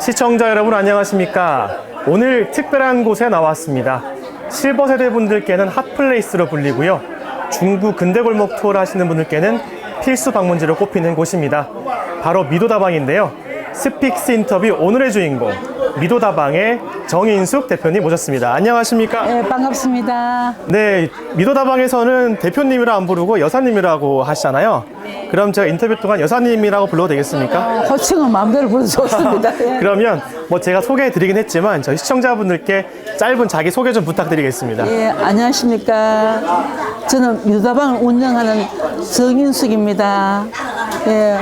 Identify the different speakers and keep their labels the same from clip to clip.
Speaker 1: 시청자 여러분 안녕하십니까? 오늘 특별한 곳에 나왔습니다. 실버 세대 분들께는 핫플레이스로 불리고요. 중구 근대골목 투어를 하시는 분들께는 필수 방문지로 꼽히는 곳입니다. 바로 미도다방인데요. 스픽스 인터뷰 오늘의 주인공 미도다방의 정인숙 대표님 모셨습니다. 안녕하십니까?
Speaker 2: 네, 반갑습니다.
Speaker 1: 네, 미도다방에서는 대표님이라 안 부르고 여사님이라고 하시잖아요. 그럼 제가 인터뷰 동안 여사님이라고 불러도 되겠습니까?
Speaker 2: 호칭은 마음대로 불러도 좋습니다. 예.
Speaker 1: 그러면 뭐 제가 소개해드리긴 했지만 저희 시청자분들께 짧은 자기 소개 좀 부탁드리겠습니다.
Speaker 2: 예, 안녕하십니까. 저는 미도다방을 운영하는 정인숙입니다. 예,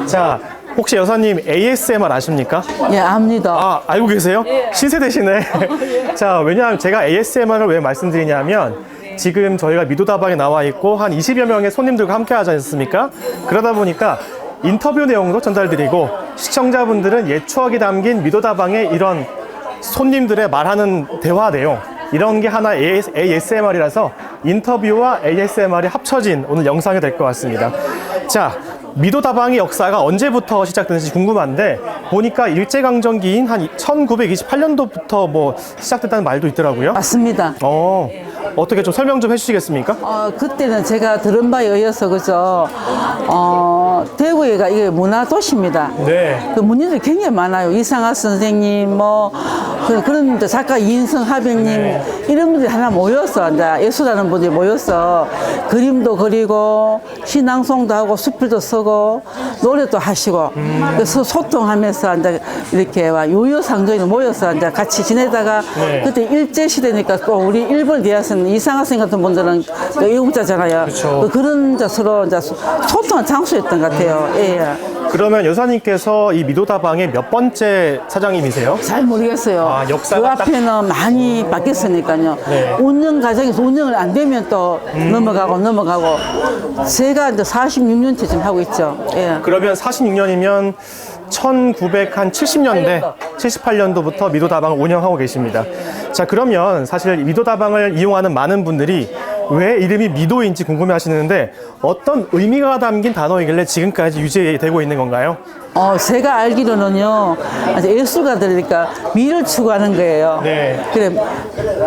Speaker 1: 자, 혹시 여사님 ASMR 아십니까?
Speaker 2: 예, 압니다.
Speaker 1: 아, 알고 계세요? 신세대시네. 자, 왜냐하면 제가 ASMR을 왜 말씀드리냐면 지금 저희가 미도다방에 나와 있고 한 20여 명의 손님들과 함께 하지 않습니까? 그러다 보니까 인터뷰 내용도 전달드리고 시청자분들은 옛 추억이 담긴 미도다방의 이런 손님들의 말하는 대화 내용 이런 게 하나 ASMR이라서 인터뷰와 ASMR이 합쳐진 오늘 영상이 될 것 같습니다. 자, 미도다방의 역사가 언제부터 시작됐는지 궁금한데 보니까 일제강점기인 한 1928년도부터 뭐 시작됐다는 말도 있더라고요.
Speaker 2: 맞습니다.
Speaker 1: 어떻게 좀 설명 좀 해주시겠습니까?
Speaker 2: 그때는 제가 들은 바에 의해서 그죠. 대구가 이게 문화도시입니다.
Speaker 1: 네.
Speaker 2: 그 문인들이 굉장히 많아요. 이상하 선생님, 그런 작가 이인성 하백님, 이런 분들이 하나 모여서, 이제 예술하는 분들이 모여서 그림도 그리고 시낭송도 하고 수필도 쓰고 노래도 하시고 그래서 소통하면서 이제 이렇게 요요상종이 모여서 이제 같이 지내다가 그때 일제시대니까 또 우리 일본 대학생 이상하 선생님 같은 분들은 또 외국자잖아요.
Speaker 1: 그쵸.
Speaker 2: 그런 이제 서로 이제 소통한 장소였던 것 같아요. 예.
Speaker 1: 그러면 여사님께서 이 미도다방의 몇 번째 사장님이세요?
Speaker 2: 잘 모르겠어요.
Speaker 1: 역사가
Speaker 2: 그 앞에는 많이 바뀌었으니까요.
Speaker 1: 네.
Speaker 2: 운영 과정에서 운영을 안 되면 또 넘어가고 제가 이제 46년째 지금 하고 있죠. 예.
Speaker 1: 그러면 46년이면 1970년대, 78년도부터 미도다방을 운영하고 계십니다. 자, 그러면 사실 미도다방을 이용하는 많은 분들이 왜 이름이 미도인지 궁금해 하시는데 어떤 의미가 담긴 단어이길래 지금까지 유지되고 있는 건가요?
Speaker 2: 제가 알기로는요, 예술가들이니까 미를 추구하는 거예요.
Speaker 1: 네.
Speaker 2: 그래,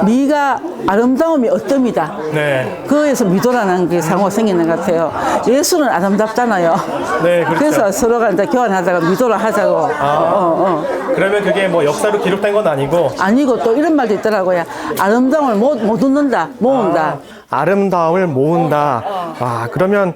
Speaker 2: 미가 아름다움이 어뜸이다.
Speaker 1: 네.
Speaker 2: 그에서 미도라는 게 상호가 생기는 것 같아요. 예술은 아름답잖아요.
Speaker 1: 네, 그렇죠.
Speaker 2: 그래서 서로가 이제 교환하다가 미도를 하자고.
Speaker 1: 그러면 그게 뭐 역사로 기록된 건 아니고?
Speaker 2: 아니고 또 이런 말도 있더라고요. 아름다움을 못 얻는다, 모은다.
Speaker 1: 아름다움을 모은다. 그러면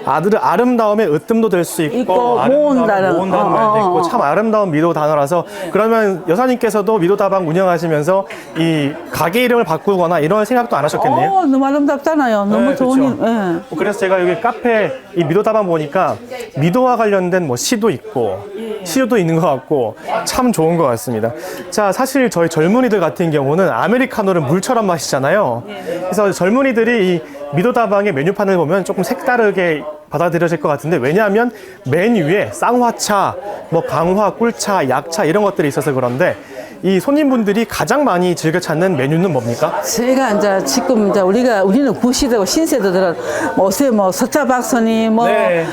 Speaker 1: 아름다움의 으뜸도 될 수 있고
Speaker 2: 모은다는
Speaker 1: 말도 있고 참 아름다운 미도 단어라서 그러면 여사님께서도 미도다방 운영하시면서 이 가게 이름을 바꾸거나 이런 생각도 안 하셨겠네요?
Speaker 2: 너무 아름답잖아요. 너무
Speaker 1: 네,
Speaker 2: 좋은
Speaker 1: 그렇죠.
Speaker 2: 예.
Speaker 1: 그래서 제가 여기 카페 이 미도다방 보니까 미도와 관련된 뭐 시도 있고 시도 있는 것 같고 참 좋은 것 같습니다. 자, 사실 저희 젊은이들 같은 경우는 아메리카노를 물처럼 마시잖아요. 그래서 젊은이들이 이 미도다방의 메뉴판을 보면 조금 색다르게 받아들여질 것 같은데 왜냐하면 메뉴에 쌍화차, 뭐 강화, 꿀차, 약차 이런 것들이 있어서 그런데 이 손님분들이 가장 많이 즐겨 찾는 메뉴는 뭡니까?
Speaker 2: 제가 이제 지금 이제 우리는 구시대고 신세대들은 요새 서차박선이
Speaker 1: 네.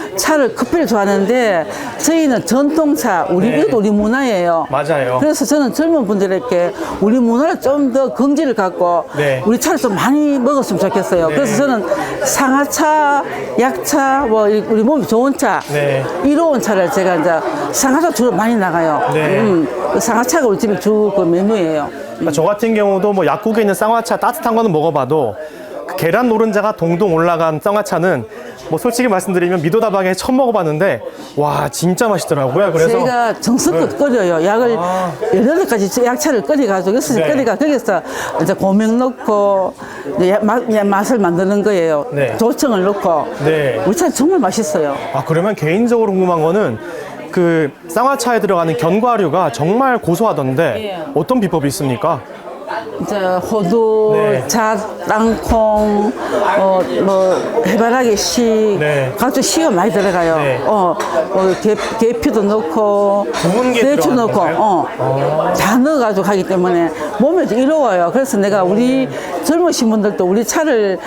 Speaker 2: 커피를 좋아하는데 저희는 전통차, 이것도 우리 문화예요.
Speaker 1: 맞아요.
Speaker 2: 그래서 저는 젊은 분들에게 우리 문화를 좀 더 긍지를 갖고 우리 차를 좀 많이 먹었으면 좋겠어요. 그래서 저는 상하차, 약차, 우리 몸이 좋은 차, 이로운 차를 제가 이제 상하차 주로 많이 나가요. 그 상하차가 우리 집에 주 그 메뉴예요.
Speaker 1: 저 같은 경우도 뭐 약국에 있는 쌍화차 따뜻한 거는 먹어봐도 그 계란 노른자가 동동 올라간 쌍화차는 뭐 솔직히 말씀드리면 미도다방에 처음 먹어봤는데 와 진짜 맛있더라고요. 그래서
Speaker 2: 제가 정성껏 끓여요. 약을 18가지 약차를 끓여가지고 거기서 이제 고명 넣고 이제 맛을 만드는 거예요. 조청을 넣고 우리 차는 정말 맛있어요.
Speaker 1: 그러면 개인적으로 궁금한 거는 그 쌍화차에 들어가는 견과류가 정말 고소하던데 어떤 비법이 있습니까?
Speaker 2: 이제 호두,
Speaker 1: 네.
Speaker 2: 잣, 땅콩, 뭐 해바라기 씨,
Speaker 1: 네.
Speaker 2: 각종 씨가 많이 들어가요.
Speaker 1: 네.
Speaker 2: 계피도 넣고,
Speaker 1: 구운 게
Speaker 2: 대추
Speaker 1: 들어가는
Speaker 2: 넣고,
Speaker 1: 건가요?
Speaker 2: 다 넣어가지고 하기 때문에 몸에 이로워요. 그래서 내가 우리 젊으신 분들도 우리 차를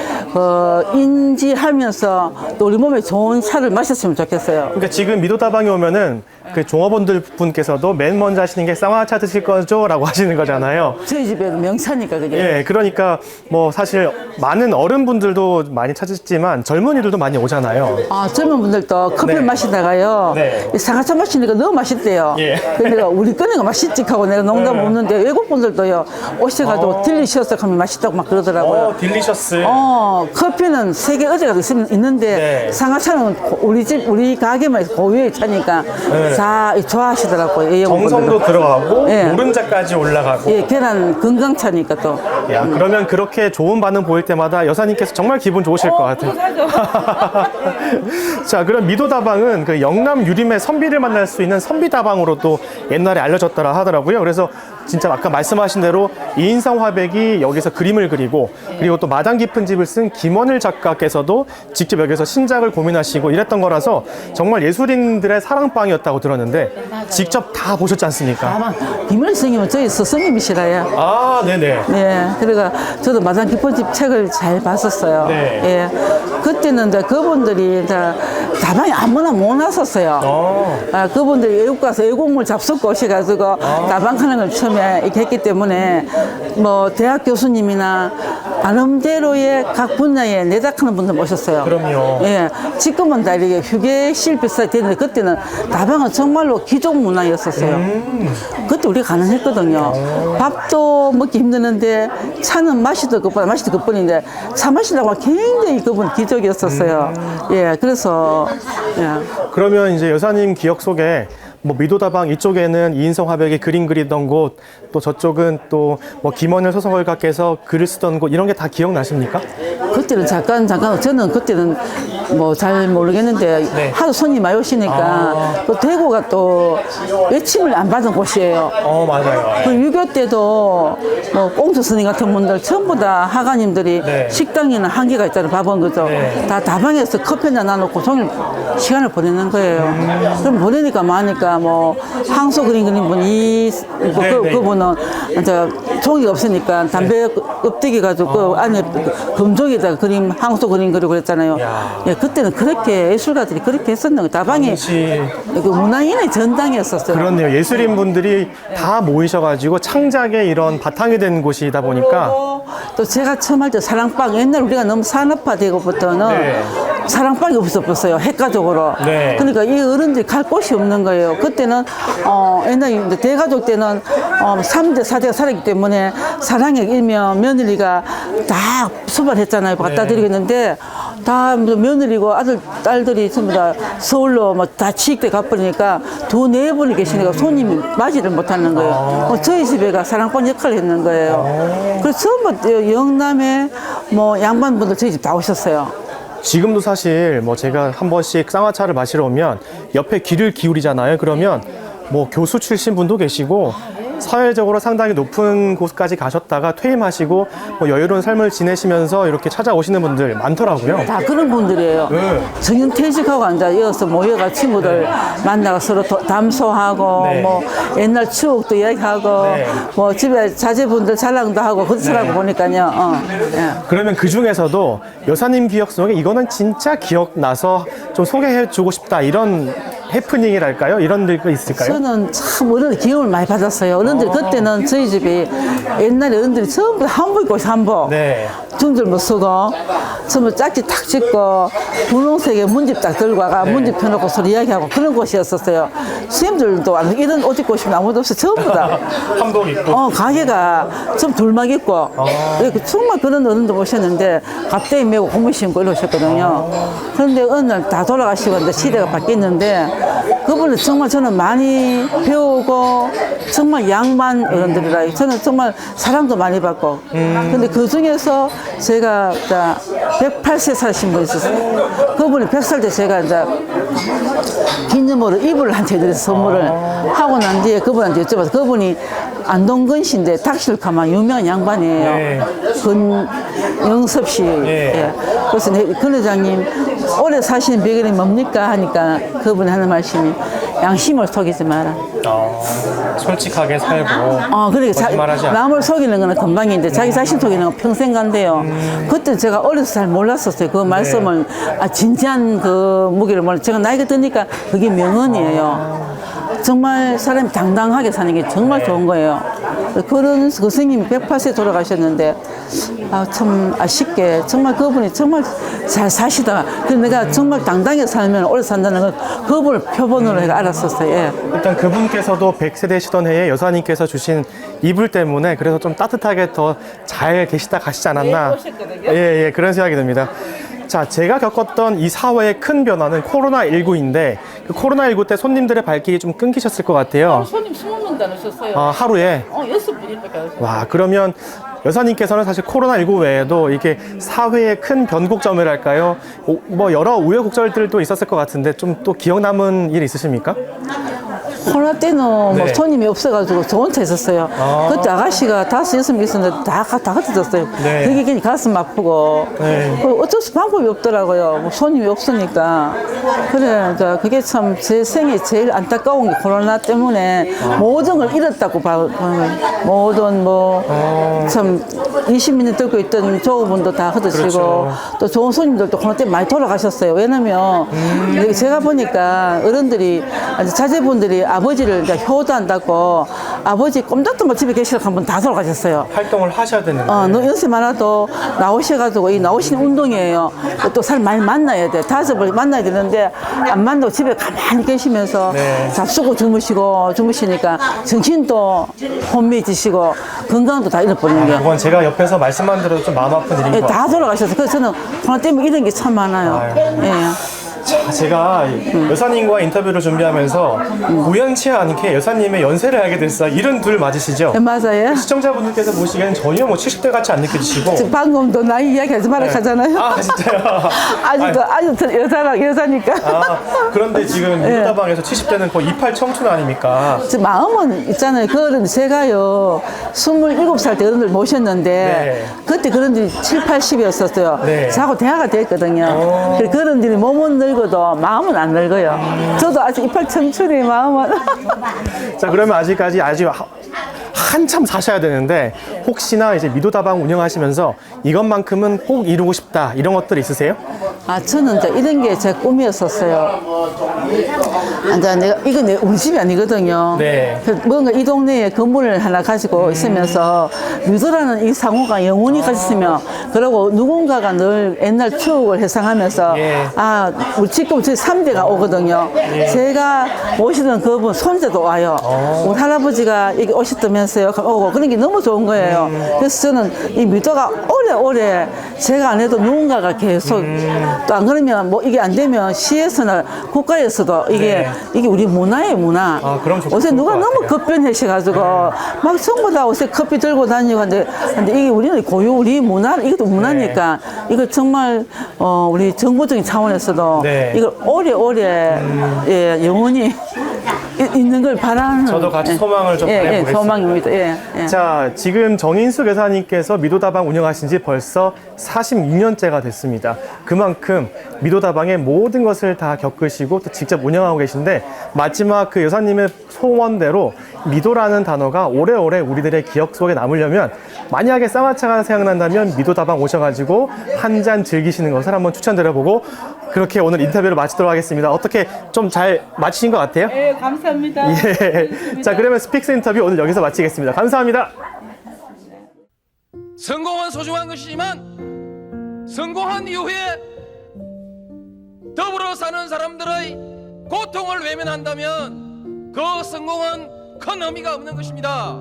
Speaker 2: 인지하면서 또 우리 몸에 좋은 차를 마셨으면 좋겠어요.
Speaker 1: 그러니까 지금 미도다방에 오면은 그 종업원들 분께서도 맨 먼저 하시는 게 쌍화차 드실 거죠? 라고 하시는 거잖아요.
Speaker 2: 저희 집에 명차니까 그게.
Speaker 1: 예, 그러니까 뭐 사실 많은 어른분들도 많이 찾으시지만 젊은이들도 많이 오잖아요.
Speaker 2: 아, 젊은 분들도 커피를
Speaker 1: 네.
Speaker 2: 마시다가요.
Speaker 1: 네.
Speaker 2: 이 상하차 마시니까 너무 맛있대요.
Speaker 1: 예.
Speaker 2: 그래서 내가 우리 꺼내가 맛있지 하고 내가 농담 없는데 외국 분들도요. 오셔가지고 딜리셔스 하면 맛있다고 막 그러더라고요.
Speaker 1: 딜리셔스.
Speaker 2: 커피는 세계 어디가도 있는데
Speaker 1: 네.
Speaker 2: 상하차는 우리 가게만 고유의 차니까
Speaker 1: 네.
Speaker 2: 다 좋아하시더라고요. 외국
Speaker 1: 정성도
Speaker 2: 분들도.
Speaker 1: 들어가고
Speaker 2: 예.
Speaker 1: 노른자까지 올라가고.
Speaker 2: 예, 계란 건강차니까 또.
Speaker 1: 야, 그러면 그렇게 좋은 반응 보일 때마다 여사님께서 정말 기분 좋으실 것 같아요. 자, 그럼 미도다방은 그 영남 유림의 선비를 만날 수 있는 선비다방으로 또 옛날에 알려졌더라 하더라고요. 그래서 진짜 아까 말씀하신 대로 이인성 화백이 여기서 그림을 그리고 그리고 또 마당 깊은 집을 쓴 김원일 작가께서도 직접 여기서 신작을 고민하시고 이랬던 거라서 정말 예술인들의 사랑방이었다고 들었는데 직접 다 보셨지 않습니까?
Speaker 2: 아마 김원일 스님은 저희 스승님이시라요.
Speaker 1: 아, 네네.
Speaker 2: 네, 그러니까 저도 마당 깊은 집 책을 잘 봤었어요.
Speaker 1: 네.
Speaker 2: 예, 그때는 이제 그분들이 이제 다방에 아무나 못 왔었어요. 그분들이 외국 가서 외국물 잡숫고 오셔가지고 다방하는 걸 처음에 이렇게 했기 때문에 뭐 대학 교수님이나 나름대로의 각 분야에 내작하는 분들 모셨어요.
Speaker 1: 그럼요.
Speaker 2: 예, 지금은 다 이렇게 휴게실 비슷하게 되는데 그때는 다방은 정말로 귀족 문화였었어요. 그때 우리가 가능했거든요. 밥도 먹기 힘드는데 차는 마시도 그뿐인데 차 마시려고 굉장히 그분 기적이었었어요. 예, 그래서 예.
Speaker 1: 그러면 이제 여사님 기억 속에 뭐 미도다방 이쪽에는 이인성 화백이 그림 그리던 곳, 또 저쪽은 또 뭐 김원일 소설가께서 글을 쓰던 곳 이런 게 다 기억나십니까?
Speaker 2: 그때는 잠깐 저는 그때는 뭐 잘 모르겠는데
Speaker 1: 네.
Speaker 2: 하도 손님 많이 오시니까 또 대구가 또 외침을 안 받은 곳이에요.
Speaker 1: 맞아요.
Speaker 2: 그 6.25 때도 뭐 꽁수 스님 같은 분들 전부 다 하가님들이
Speaker 1: 네.
Speaker 2: 식당에는 한계가 있잖아요. 밥은 그죠.
Speaker 1: 네.
Speaker 2: 다 다방에서 커피 한잔 나눠놓고 종일 시간을 보내는 거예요. 그럼 보내니까 많으니까 뭐 항소 그림 그린 분이 있고
Speaker 1: 네, 네.
Speaker 2: 그분은 이제 종이가 없으니까 담배 껍데기 가지고 그 안에 금종에다가 그림 항소 그림 그리고 그랬잖아요.
Speaker 1: 야.
Speaker 2: 예, 그때는 그렇게 예술가들이 그렇게 했었는 거예요. 다방이
Speaker 1: 당시
Speaker 2: 그 문화인의 전당이었었어요.
Speaker 1: 그렇네요. 예술인 분들이 다 모이셔가지고 창작의 이런 바탕이 된 곳이다 보니까
Speaker 2: 또 제가 처음 할 때 사랑방 옛날 우리가 너무 산업화되고부터는
Speaker 1: 네.
Speaker 2: 사랑방이 없었어요. 핵가족으로.
Speaker 1: 네.
Speaker 2: 그러니까 이 어른들이 갈 곳이 없는 거예요. 그때는 옛날 이제 대가족 때는 3대 4대가 살았기 때문에 사랑의 일면 며느리가 다 수발했잖아요. 갖다 드리겠는데 다 며느리고 아들 딸들이 전부 다 서울로 뭐 다 취직돼 가버리니까 두 네 분이 계시니까 손님이 맞이를 못하는 거예요. 저희 집에가 사랑방 역할을 했는 거예요. 그래서 전부 영남에 뭐 양반분들 저희 집 다 오셨어요.
Speaker 1: 지금도 사실 뭐 제가 한 번씩 쌍화차를 마시러 오면 옆에 귀를 기울이잖아요. 그러면 뭐 교수 출신 분도 계시고 사회적으로 상당히 높은 곳까지 가셨다가 퇴임하시고 뭐 여유로운 삶을 지내시면서 이렇게 찾아오시는 분들 많더라고요.
Speaker 2: 다 그런 분들이에요.
Speaker 1: 네.
Speaker 2: 정년퇴직하고 앉아 이어서 모여가 친구들 만나가 서로 담소하고
Speaker 1: 네.
Speaker 2: 뭐 옛날 추억도 이야기하고
Speaker 1: 네.
Speaker 2: 뭐 집에 자제분들 자랑도 하고 그렇더라고 보니까요. 예.
Speaker 1: 그러면 그 중에서도 여사님 기억 속에 이거는 진짜 기억나서 좀 소개해주고 싶다 이런 해프닝이랄까요? 이런 거 있을까요?
Speaker 2: 저는 참 어른들 기억을 많이 받았어요. 어른들 그때는 저희 집이 옛날에 어른들이 전부 다 한복 입고 있어, 한복.
Speaker 1: 네.
Speaker 2: 중들 못 쓰고 전부 짝지 탁 짓고 분홍색에 문집 딱 들고 와가 문집 펴놓고 서로 이야기하고 그런 곳이었었어요. 선생님들도 이런 옷 입고 싶으면 아무도 없어 전부 다.
Speaker 1: 한복 입고.
Speaker 2: 가게가 좀 둘막 있고 정말 그런 어른들 오셨는데 갑자기 메고 고무 신고 이러셨거든요. 그런데 어느 날 다 돌아가시고 이제 시대가 바뀌었는데 그분은 정말 저는 많이 배우고 정말 양반 어른들이라 저는 정말 사랑도 많이 받고 근데 그 중에서 제가 108세 사신 분이 있었어요. 그분이 100살 때 제가 이제 기념으로 이불을 한 채 드려서 선물을 하고 난 뒤에 그분한테 여쭤봐서 그분이 안동근 씨인데 닥실카만 유명한 양반이에요.
Speaker 1: 네.
Speaker 2: 권영섭 씨.
Speaker 1: 네.
Speaker 2: 예. 그래서 권 회장님 오래 사시는 비결이 뭡니까 하니까 그분이 하는 말씀이 양심을 속이지 마라.
Speaker 1: 솔직하게 살고
Speaker 2: 그러니까
Speaker 1: 거짓말하지 않고.
Speaker 2: 남을 속이는 거는 금방인데 자기 자신 속이는 건 평생 간대요. 그때 제가 어려서 잘 몰랐었어요. 그 말씀을 진지한 그 무게를 몰라. 제가 나이가 드니까 그게 명언이에요. 정말 사람이 당당하게 사는 게 정말 좋은 거예요. 그런 그 스님이 108세 돌아가셨는데 참 아쉽게 정말 그분이 정말 잘 사시다가 그래서 내가 정말 당당하게 살면 오래 산다는 걸 그분을 표본으로 해가 알았었어요. 예.
Speaker 1: 일단 그분께서도 100세 되시던 해에 여사님께서 주신 이불 때문에 그래서 좀 따뜻하게 더 잘 계시다 가시지 않았나. 예, 그런 생각이 듭니다. 자, 제가 겪었던 이 사회의 큰 변화는 코로나19인데 그 코로나19 때 손님들의 발길이 좀 끊기셨을 것 같아요.
Speaker 2: 손님 20명도 안 오셨어요.
Speaker 1: 하루에?
Speaker 2: 6분일밖에 안 오셨어요.
Speaker 1: 와, 그러면 여사님께서는 사실 코로나19 외에도 이게 사회의 큰 변곡점이랄까요? 뭐 여러 우여곡절들도 있었을 것 같은데 좀 또 기억 남은 일 있으십니까?
Speaker 2: 코로나 때는 뭐
Speaker 1: 네.
Speaker 2: 손님이 없어가지고 저 혼자 있었어요. 그때 아가씨가 5-6명 있었는데 다 흩어졌어요.
Speaker 1: 네.
Speaker 2: 그게 괜히 가슴 아프고
Speaker 1: 네.
Speaker 2: 어쩔 수 방법이 없더라고요. 뭐 손님이 없으니까. 그러니까 그게 참 제 생에 제일 안타까운 게 코로나 때문에 모든 걸 잃었다고 모든 참 20년 들고 있던 조우분도 다 흩어지고
Speaker 1: 그렇죠.
Speaker 2: 또 좋은 손님들도 코로나 때문에 많이 돌아가셨어요. 왜냐면 제가 보니까 어른들이 자제분들이 아버지를 이제 효도 한다고 아버지 꼼짝도 못 집에 계시다가 한 번 다 돌아가셨어요.
Speaker 1: 활동을 하셔야 되는데.
Speaker 2: 연세 많아도 나오셔가지고 이 나오시는 운동이에요. 또 사람 많이 만나야 돼. 5번 만나야 되는데 안 만나고 집에 가만히 계시면서
Speaker 1: 네.
Speaker 2: 잡수고 주무시니까 정신도 혼미해지시고 건강도 다 잃어버리는 게.
Speaker 1: 그건 제가 옆에서 말씀만 들어도 좀 마음 아픈 일인 것 같아요.
Speaker 2: 다 돌아가셨어요. 그래서 저는 코로나 때문에 이런 게 참 많아요. 예.
Speaker 1: 자, 제가 여사님과 인터뷰를 준비하면서 우연치 않게 여사님의 연세를 알게 됐어요. 72 맞으시죠?
Speaker 2: 네, 맞아요.
Speaker 1: 시청자분들께서 보시기에는 전혀 뭐 70대 같이 안 느껴지시고.
Speaker 2: 지금 방금도 나이 이야기 하지 말라 하잖아요.
Speaker 1: 아, 진짜요?
Speaker 2: 아직도 여자니까.
Speaker 1: 그런데 지금 미도다방에서 70대는 거의 28 청춘 아닙니까?
Speaker 2: 제 마음은 있잖아요. 그런 제가요 27살 때 어른들 모셨는데
Speaker 1: 네.
Speaker 2: 그때 그런들이 7, 80이었었어요.
Speaker 1: 네.
Speaker 2: 자고 대화가 됐거든요. 그래서 그런들이 몸은 늙어도 마음은 안 늙어요. 저도 아직 28 청춘의 마음은.
Speaker 1: 자, 그러면 아직까지 아주 한참 사셔야 되는데 혹시나 이제 미도다방 운영하시면서 이것만큼은 꼭 이루고 싶다 이런 것들 있으세요?
Speaker 2: 저는 이제 이런 게 제 꿈이었었어요. 이제 이거 우리 집이 아니거든요.
Speaker 1: 네.
Speaker 2: 그래서 뭔가 이 동네에 건물을 하나 가지고 있으면서 미도라는 이 상호가 영원히 가졌으면 그리고 누군가가 늘 옛날 추억을 회상하면서
Speaker 1: 예.
Speaker 2: 우리 지금 저희 3대가 오거든요. 제가 모시던 그분 손자도 와요. 우리 할아버지가 여기 오셨다면서요. 오고 그런 게 너무 좋은 거예요. 그래서 저는 이 미도가 오래오래 제가 안 해도 누군가가 계속 또 안 그러면 뭐 이게 안 되면 시에서나 국가에서도 이게 우리 문화예요, 문화.
Speaker 1: 그럼 좋-
Speaker 2: 요새 누가
Speaker 1: 좋을 것
Speaker 2: 너무 급변하셔가지고 막 전부 다 요새 커피 들고 다니고 근데 이게 우리는 고유 우리 문화 이것도 문화니까 이거 정말 우리 정부적인 차원에서도
Speaker 1: 네.
Speaker 2: 이걸 오래오래 영원히 있는 걸 바라는
Speaker 1: 저도 같이 소망을 좀 보내보겠습니다.
Speaker 2: 소망입니다.
Speaker 1: 자, 지금 정인숙 여사님께서 미도다방 운영하신 지 벌써 46년째가 됐습니다. 그만큼 미도다방의 모든 것을 다 겪으시고 또 직접 운영하고 계신데 마지막 그 여사님의 소원대로 미도라는 단어가 오래오래 우리들의 기억 속에 남으려면 만약에 쌍화차가 생각난다면 미도다방 오셔가지고 한 잔 즐기시는 것을 한번 추천드려보고 그렇게 오늘 인터뷰를 마치도록 하겠습니다. 어떻게 좀 잘 마치신 것 같아요?
Speaker 2: 네, 감사합니다.
Speaker 1: 예. 자, 그러면 스픽스 인터뷰 오늘 여기서 마치겠습니다. 감사합니다.
Speaker 3: 성공은 소중한 것이지만 성공한 이후에 더불어 사는 사람들의 고통을 외면한다면 그 성공은 큰 의미가 없는 것입니다.